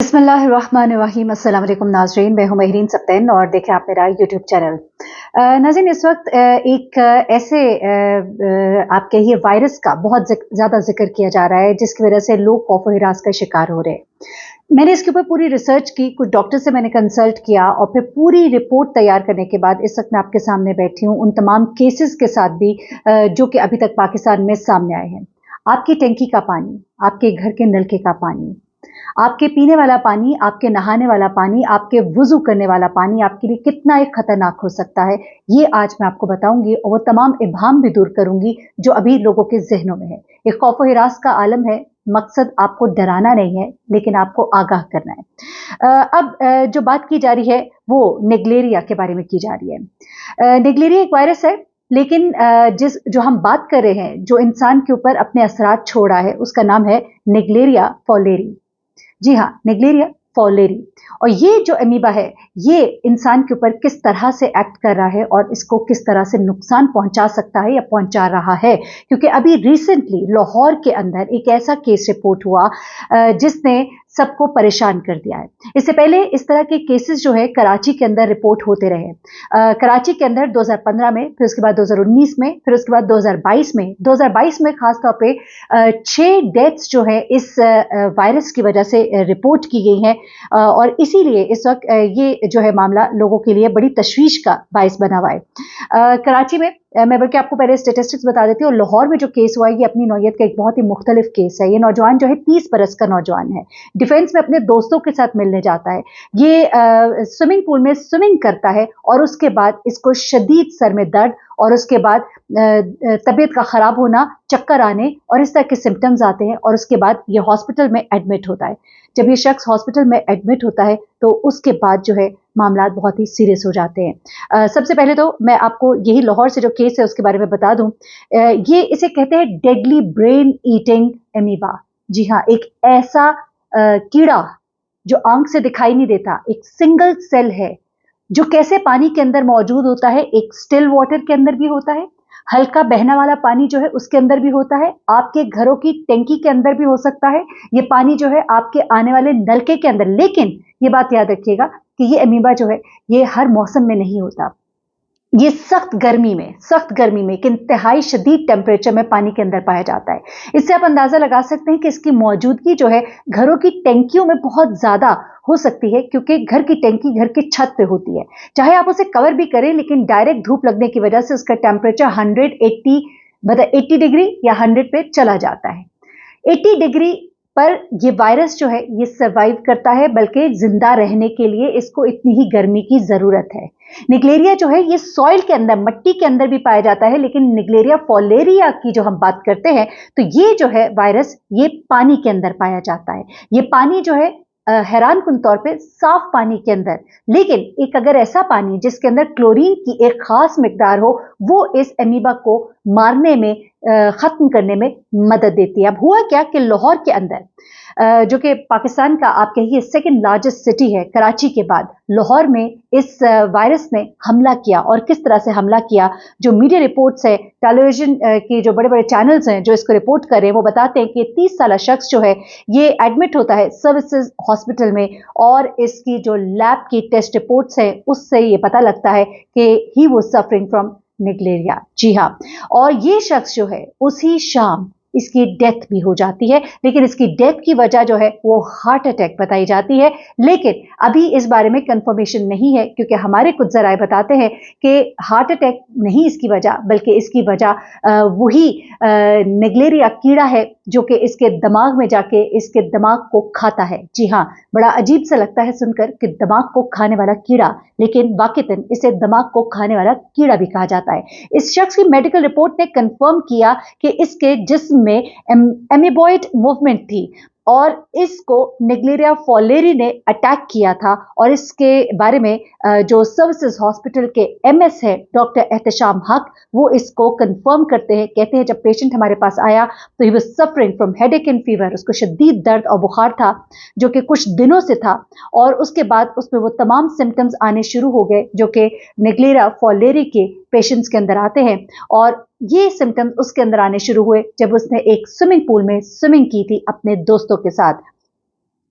बिस्मिल्लाहिर्रहमानिर्रहीम। अस्सलाम वालेकुम नाज़रीन, मैं हूं महरीन सब्तैन और देखें आप मेरा यूट्यूब चैनल। नाज़रीन, इस वक्त एक ऐसे आप कहिए वायरस का बहुत ज़्यादा जिक्र किया जा रहा है जिसकी वजह से लोग खौफ व हिरास का शिकार हो रहे हैं। मैंने इसके ऊपर पूरी रिसर्च की, कुछ डॉक्टर से मैंने कंसल्ट किया और फिर पूरी रिपोर्ट तैयार करने के बाद इस वक्त मैं आपके सामने बैठी हूँ उन तमाम केसेस के साथ भी जो कि अभी तक पाकिस्तान में सामने आए हैं। आपकी टंकी का पानी, आपके घर के नलके का पानी, आपके पीने वाला पानी, आपके नहाने वाला पानी, आपके वुज़ू करने वाला पानी आपके लिए कितना एक खतरनाक हो सकता है, ये आज मैं आपको बताऊंगी और वो तमाम इब्हाम भी दूर करूंगी जो अभी लोगों के जहनों में है। एक खौफ व हिरास का आलम है। मकसद आपको डराना नहीं है लेकिन आपको आगाह करना है। अब जो बात की जा रही है वो नेग्लेरिया के बारे में की जा रही है। नेग्लेरिया एक वायरस है, लेकिन जो हम बात कर रहे हैं, जो इंसान के ऊपर अपने असरात छोड़ा है, उसका नाम है नेग्लेरिया फॉलेरी। जी हाँ, नेग्लेरिया फॉलेरी। और ये जो अमीबा है, ये इंसान के ऊपर किस तरह से एक्ट कर रहा है और इसको किस तरह से नुकसान पहुंचा सकता है या पहुंचा रहा है, क्योंकि अभी रिसेंटली लाहौर के अंदर एक ऐसा केस रिपोर्ट हुआ जिसने सबको परेशान कर दिया है। इससे पहले इस तरह के केसेस जो है कराची के अंदर रिपोर्ट होते रहे। कराची के अंदर 2015 में, फिर उसके बाद 2019 में, फिर उसके बाद 2022 में खास तौर पे 6 डेथ्स जो है इस वायरस की वजह से रिपोर्ट की गई हैं। और इसीलिए इस वक्त ये जो है मामला लोगों के लिए बड़ी तशवीश का बायस बना हुआ है। कराची में मैं बल्कि आपको पहले स्टेटिस्टिक्स बता देती हूँ। लाहौर में जो केस हुआ है ये अपनी नौयत का एक बहुत ही मुख्तलिफ केस है। ये नौजवान जो है 30 बरस का नौजवान है, डिफेंस में अपने दोस्तों के साथ मिलने जाता है। ये स्विमिंग पूल में स्विमिंग करता है और उसके बाद इसको शदीद सर में दर्द और उसके बाद तबीयत का खराब होना, चक्कर आने और इस तरह के सिम्टम्स आते हैं और उसके बाद ये हॉस्पिटल में एडमिट होता है। जब ये शख्स हॉस्पिटल में एडमिट होता है तो उसके बाद जो है मामला बहुत ही सीरियस हो जाते हैं। सबसे पहले तो मैं आपको यही लाहौर से जो केस है उसके बारे में बता दूं। ये इसे कहते हैं डेडली ब्रेन ईटिंग एमीबा। जी हाँ, एक ऐसा कीड़ा जो आंख से दिखाई नहीं देता, एक सिंगल सेल है जो कैसे पानी के अंदर मौजूद होता है, एक स्टिल वाटर के अंदर भी होता है, हल्का बहना वाला पानी जो है उसके अंदर भी होता है, आपके घरों की टंकी के अंदर भी हो सकता है, ये पानी जो है आपके आने वाले नलके के अंदर। लेकिन ये बात याद रखिएगा कि ये अमीबा जो है ये हर मौसम में नहीं होता। ये सख्त गर्मी में एक इंतहाई शदीद टेम्परेचर में पानी के अंदर पाया जाता है। इससे आप अंदाजा लगा सकते हैं कि इसकी मौजूदगी जो है घरों की टंकियों में बहुत ज्यादा हो सकती है, क्योंकि घर की टंकी घर की छत पे होती है। चाहे आप उसे कवर भी करें लेकिन डायरेक्ट धूप लगने की वजह से उसका टेम्परेचर 180 मतलब 80 डिग्री या 100 पे चला जाता है। 80 डिग्री पर ये वायरस जो है ये सर्वाइव करता है, बल्कि जिंदा रहने के लिए इसको इतनी ही गर्मी की जरूरत है। निग्लेरिया जो है ये सॉइल के अंदर, मिट्टी के अंदर भी पाया जाता है, लेकिन निग्लेरिया फॉलेरिया की जो हम बात करते हैं तो ये जो है वायरस ये पानी के अंदर पाया जाता है। ये पानी जो है हैरान कुन तौर पे साफ पानी के अंदर, लेकिन एक अगर ऐसा पानी जिसके अंदर क्लोरीन की एक खास मिकदार हो, वो इस एमीबा को मारने में, खत्म करने में मदद देती है। अब हुआ क्या कि लाहौर के अंदर जो कि पाकिस्तान का आप कहिए सेकंड लार्जेस्ट सिटी है कराची के बाद, लाहौर में इस वायरस ने हमला किया। और किस तरह से हमला किया, जो मीडिया रिपोर्ट्स है, टेलीविजन की जो बड़े बड़े चैनल्स हैं जो इसको रिपोर्ट कर रहे हैं, वो बताते हैं कि 30 साल शख्स जो है ये एडमिट होता है सर्विसेज हॉस्पिटल में और इसकी जो लैब की टेस्ट रिपोर्ट्स है उससे ये पता लगता है कि ही वाज सफरिंग फ्रॉम निग्लेरिया। जी हाँ, और ये शख्स जो है उसी शाम इसकी डेथ भी हो जाती है, लेकिन इसकी डेथ की वजह जो है वो हार्ट अटैक बताई जाती है। लेकिन अभी इस बारे में कंफर्मेशन नहीं है, क्योंकि हमारे कुछ जराए बताते हैं कि हार्ट अटैक नहीं इसकी वजह, बल्कि इसकी वजह वही निग्लेरिया कीड़ा है जो कि इसके दिमाग में जाके इसके दिमाग को खाता है। जी हाँ, बड़ा अजीब सा लगता है सुनकर कि दिमाग को खाने वाला कीड़ा, लेकिन वाकईतन इसे दिमाग को खाने वाला कीड़ा भी कहा जाता है। इस शख्स की मेडिकल रिपोर्ट ने कंफर्म किया कि इसके जिस्म में एमीबॉइड मूवमेंट थी और इसको निग्लेरिया फॉलेरी ने अटैक किया था। और इसके बारे में जो सर्विसेज हॉस्पिटल के एमएस है डॉक्टर एहतशाम हक, वो इसको कंफर्म करते हैं। कहते हैं जब पेशेंट हमारे पास आया तो he was suffering from headache and fever, उसको शदीद दर्द और बुखार था जो कि कुछ दिनों से था, और उसके बाद उसमें वो तमाम सिम्टम्स आने शुरू हो गए जो कि निग्लेरिया फॉलेरी के पेशेंट्स के अंदर आते हैं। और ये सिम्टम्स उसके अंदर आने शुरू हुए जब उसने एक स्विमिंग पूल में स्विमिंग की थी अपने दोस्तों के साथ।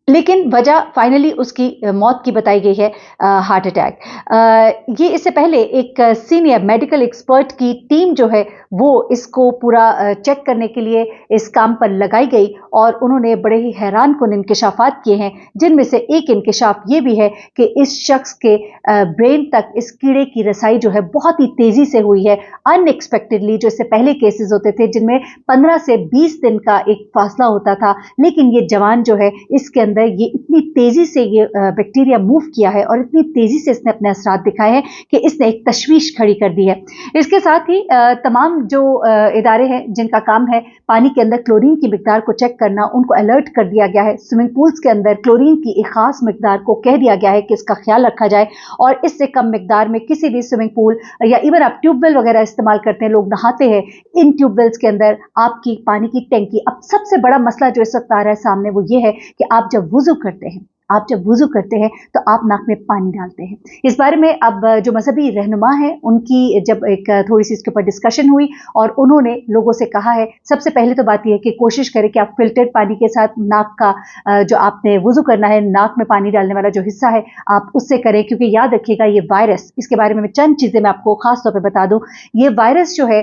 लेकिन वजह फाइनली उसकी मौत की बताई गई है, हार्ट अटैक। ये इससे पहले एक सीनियर मेडिकल एक्सपर्ट की टीम जो है वो इसको पूरा चेक करने के लिए इस काम पर लगाई गई और उन्होंने बड़े ही हैरानकुन इंकशाफात किए हैं, जिनमें से एक इंकशाफ ये भी है कि इस शख्स के ब्रेन तक इस कीड़े की रसाई जो है बहुत ही तेजी से हुई है, अनएक्सपेक्टेडली। जो इससे पहले केसेस होते थे जिनमें 15 से 20 दिन का एक फासला होता था, लेकिन ये जवान जो है इसके अंदर ये इतनी तेजी से ये बैक्टीरिया मूव किया है और इतनी तेजी से इसने अपने असरात दिखाए हैं कि इसने एक तशवीश खड़ी कर दी है। इसके साथ ही तमाम जो इदारे हैं जिनका काम है पानी के अंदर क्लोरीन की मिकदार को चेक करना, उनको अलर्ट कर दिया गया है। स्विमिंग पूल्स के अंदर क्लोरीन की एक खास मिकदार को कह दिया गया है कि इसका ख्याल रखा जाए और इससे कम मिकदार में किसी भी स्विमिंग पूल या इवन आप ट्यूबवेल वगैरह इस्तेमाल करते हैं, लोग नहाते हैं, इन ट्यूबवेल्स के अंदर आपकी पानी की टैंकी। अब सबसे बड़ा मसला जो इस वक्त आ रहा है सामने वो ये है कि आप जब वुजू करते हैं, आप जब वुजू करते हैं तो आप नाक में पानी डालते हैं। इस बारे में अब जो मजहबी रहनुमा है उनकी जब एक थोड़ी सी इसके ऊपर डिस्कशन हुई और उन्होंने लोगों से कहा है, सबसे पहले तो बात यह है कि कोशिश करें कि आप फिल्टर्ड पानी के साथ नाक का जो आपने वुजू करना है, नाक में पानी डालने वाला जो हिस्सा है आप उससे करें, क्योंकि याद रखिएगा ये वायरस, इसके बारे में मैं चंद चीजें मैं आपको खास तौर पर बता दूं। ये वायरस जो है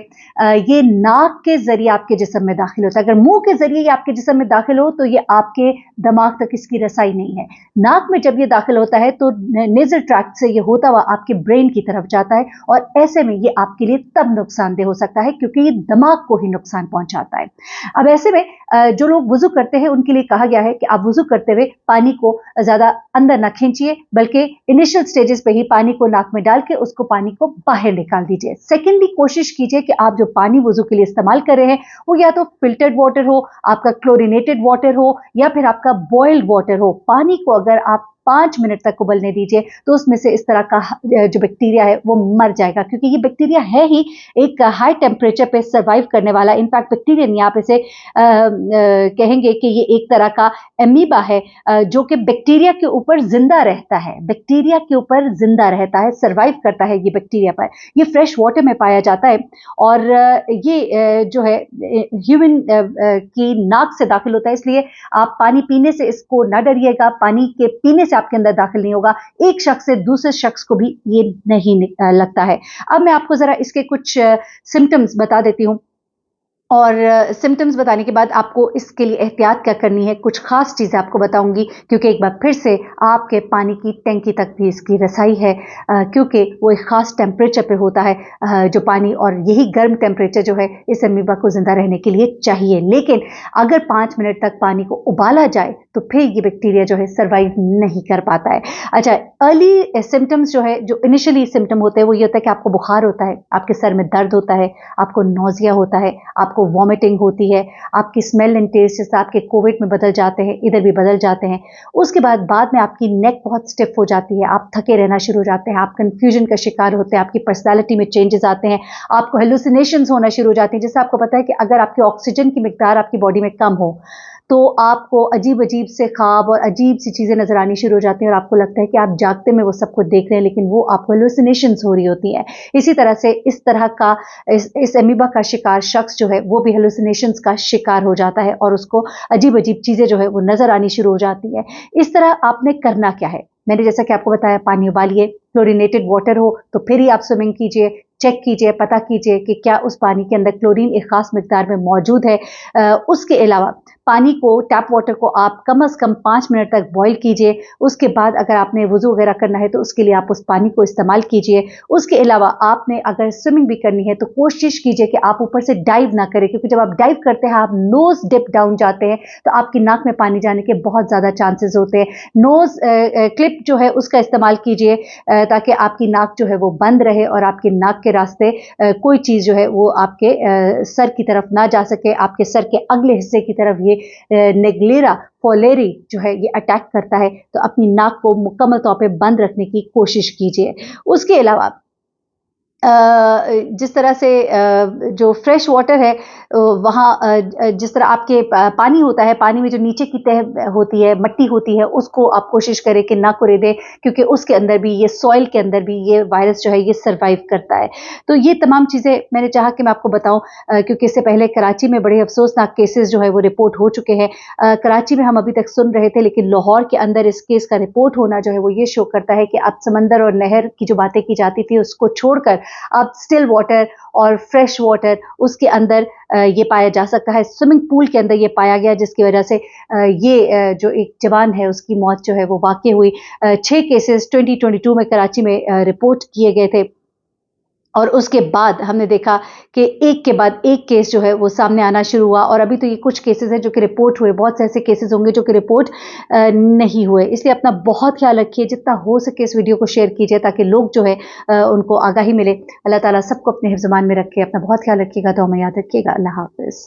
ये नाक के जरिए आपके जिस्म में दाखिल होता है। अगर मुंह के जरिए ये आपके जिस्म में दाखिल हो तो ये आपके दिमाग तक इसकी रसाई नहीं है। नाक में जब ये दाखिल होता है तो नेजल ट्रैक्ट से ये होता हुआ आपके ब्रेन की तरफ जाता है और ऐसे में ये आपके लिए तब नुकसानदेह हो सकता है क्योंकि ये दिमाग को ही नुकसान पहुंचाता है। अब ऐसे में जो लोग वुजू करते हैं उनके लिए कहा गया है कि आप वुजू करते हुए पानी को ज्यादा अंदर ना खींचिए, बल्कि इनिशियल स्टेजेस पे ही पानी को नाक में डाल के उसको पानी को बाहर निकाल दीजिए। सेकेंडली, कोशिश कीजिए कि आप जो पानी वुजू के लिए इस्तेमाल कर रहे हैं वो या तो फिल्टर्ड वाटर हो, आपका क्लोरीनेटेड वाटर हो या फिर आपका बॉइल्ड वाटर हो। पानी को अगर आप 5 मिनट तक उबलने दीजिए तो उसमें से इस तरह का जो बैक्टीरिया है वो मर जाएगा, क्योंकि ये बैक्टीरिया है ही एक हाई टेम्परेचर पे सर्वाइव करने वाला। इनफैक्ट बैक्टीरिया नहीं, आप इसे कहेंगे कि ये एक तरह का एमीबा है जो कि बैक्टीरिया के ऊपर जिंदा रहता है, बैक्टीरिया के ऊपर जिंदा रहता है, सर्वाइव करता है ये बैक्टीरिया पर। ये फ्रेश वाटर में पाया जाता है और ये जो है ह्यूमन की नाक से दाखिल होता है, इसलिए आप पानी पीने से इसको ना डरिएगा। पानी के पीने से आपके अंदर दाखिल नहीं होगा, एक शख्स से दूसरे शख्स को भी ये नहीं लगता है। अब मैं आपको जरा इसके कुछ सिम्टम्स बता देती हूँ और सिम्टम्स बताने के बाद आपको इसके लिए एहतियात क्या करनी है, कुछ खास चीज़ें आपको बताऊंगी, क्योंकि एक बार फिर से आपके पानी की टैंकी तक भी इसकी रसाई है, क्योंकि वो एक खास टेम्परेचर पे होता है जो पानी, और यही गर्म टेम्परेचर जो है इस अमीबा को जिंदा रहने के लिए चाहिए। लेकिन अगर 5 मिनट तक पानी को उबाला जाए तो फिर ये बैक्टीरिया जो है सर्वाइव नहीं कर पाता है। अच्छा, अर्ली सिम्टम्स जो है, जो इनिशियली सिम्टम होते हैं वो ये होता है कि आपको बुखार होता है, आपके सर में दर्द होता है, आपको नौजिया होता है, आपको वॉमिटिंग होती है, आपकी स्मेल एंड टेस्ट जैसे आपके कोविड में बदल जाते हैं, इधर भी बदल जाते हैं। उसके बाद में आपकी नेक बहुत स्टिफ हो जाती है, आप थके रहना शुरू हो जाते हैं, आप कंफ्यूजन का शिकार होते हैं, आपकी पर्सनालिटी में चेंजेस आते हैं, आपको हेलुसिनेशंस होना शुरू हो जाती हैं। जैसे आपको पता है कि अगर आपकी ऑक्सीजन की मिकदार आपकी बॉडी में कम हो तो आपको अजीब अजीब से ख्वाब और अजीब सी चीज़ें नजर आनी शुरू हो जाती हैं और आपको लगता है कि आप जागते में वो सब कुछ देख रहे हैं, लेकिन वो आपको हेलुसिनेशंस हो रही होती हैं। इसी तरह से इस तरह का इस अमीबा का शिकार शख्स जो है वो भी हेलुसिनेशंस का शिकार हो जाता है और उसको अजीब अजीब चीज़ें जो है वो नजर आनी शुरू हो जाती है। इस तरह आपने करना क्या है, मैंने जैसा कि आपको बताया, पानी उबालिए, क्लोरीनेटेड वाटर हो तो फिर ही आप स्विमिंग कीजिए, चेक कीजिए, पता कीजिए कि क्या उस पानी के अंदर क्लोरीन एक खास मिकदार में मौजूद है। उसके अलावा पानी को, टैप वाटर को आप कम से कम 5 मिनट तक बॉईल कीजिए। उसके बाद अगर आपने वुजू वगैरह करना है तो उसके लिए आप उस पानी को इस्तेमाल कीजिए। उसके अलावा आपने अगर स्विमिंग भी करनी है तो कोशिश कीजिए कि आप ऊपर से डाइव ना करें, क्योंकि जब आप डाइव करते हैं, आप नोज डिप डाउन जाते हैं तो आपकी नाक में पानी जाने के बहुत ज़्यादा चांसेस होते हैं। नोज क्लिप जो है उसका इस्तेमाल कीजिए ताकि आपकी नाक जो है वो बंद रहे और आपकी नाक के रास्ते कोई चीज़ जो है वो आपके सर की तरफ ना जा सके, आपके सर के अगले हिस्से की तरफ ये नेग्लेरा फोलेरी जो है ये अटैक करता है, तो अपनी नाक को मुकम्मल तौर पे बंद रखने की कोशिश कीजिए। उसके अलावा जिस तरह से जो फ्रेश वाटर है वहाँ जिस तरह आपके पानी होता है, पानी में जो नीचे की तह होती है, मिट्टी होती है, उसको आप कोशिश करें कि ना कुरेदें क्योंकि उसके अंदर भी ये सॉइल के अंदर भी ये वायरस जो है ये सर्वाइव करता है। तो ये तमाम चीज़ें मैंने चाहा कि मैं आपको बताऊँ क्योंकि इससे पहले कराची में बड़े अफ़सोसनाक केसेज़ जो है वो रिपोर्ट हो चुके हैं। कराची में हम अभी तक सुन रहे थे लेकिन लाहौर के अंदर इस केस का रिपोर्ट होना जो है वो ये शो करता है कि अब समंदर और नहर की जो बातें की जाती थी उसको छोड़कर अब स्टिल वाटर और फ्रेश वाटर उसके अंदर ये पाया जा सकता है। स्विमिंग पूल के अंदर ये पाया गया जिसकी वजह से ये जो एक जवान है उसकी मौत जो है वो वाक़ई हुई। 6 केसेस 2022 में कराची में रिपोर्ट किए गए थे। और उसके बाद हमने देखा कि एक के बाद एक केस जो है वो सामने आना शुरू हुआ और अभी तो ये कुछ केसेस हैं जो कि रिपोर्ट हुए, बहुत से ऐसे केसेस होंगे जो कि रिपोर्ट नहीं हुए। इसलिए अपना बहुत ख्याल रखिए, जितना हो सके इस वीडियो को शेयर कीजिए ताकि लोग जो है उनको आगाही मिले। अल्लाह ताला सबको अपने हिफ्ज़-ए-मान में रखे। अपना बहुत ख्याल रखिएगा, दुआ में याद रखिएगा। अल्लाह हाफ़िज़।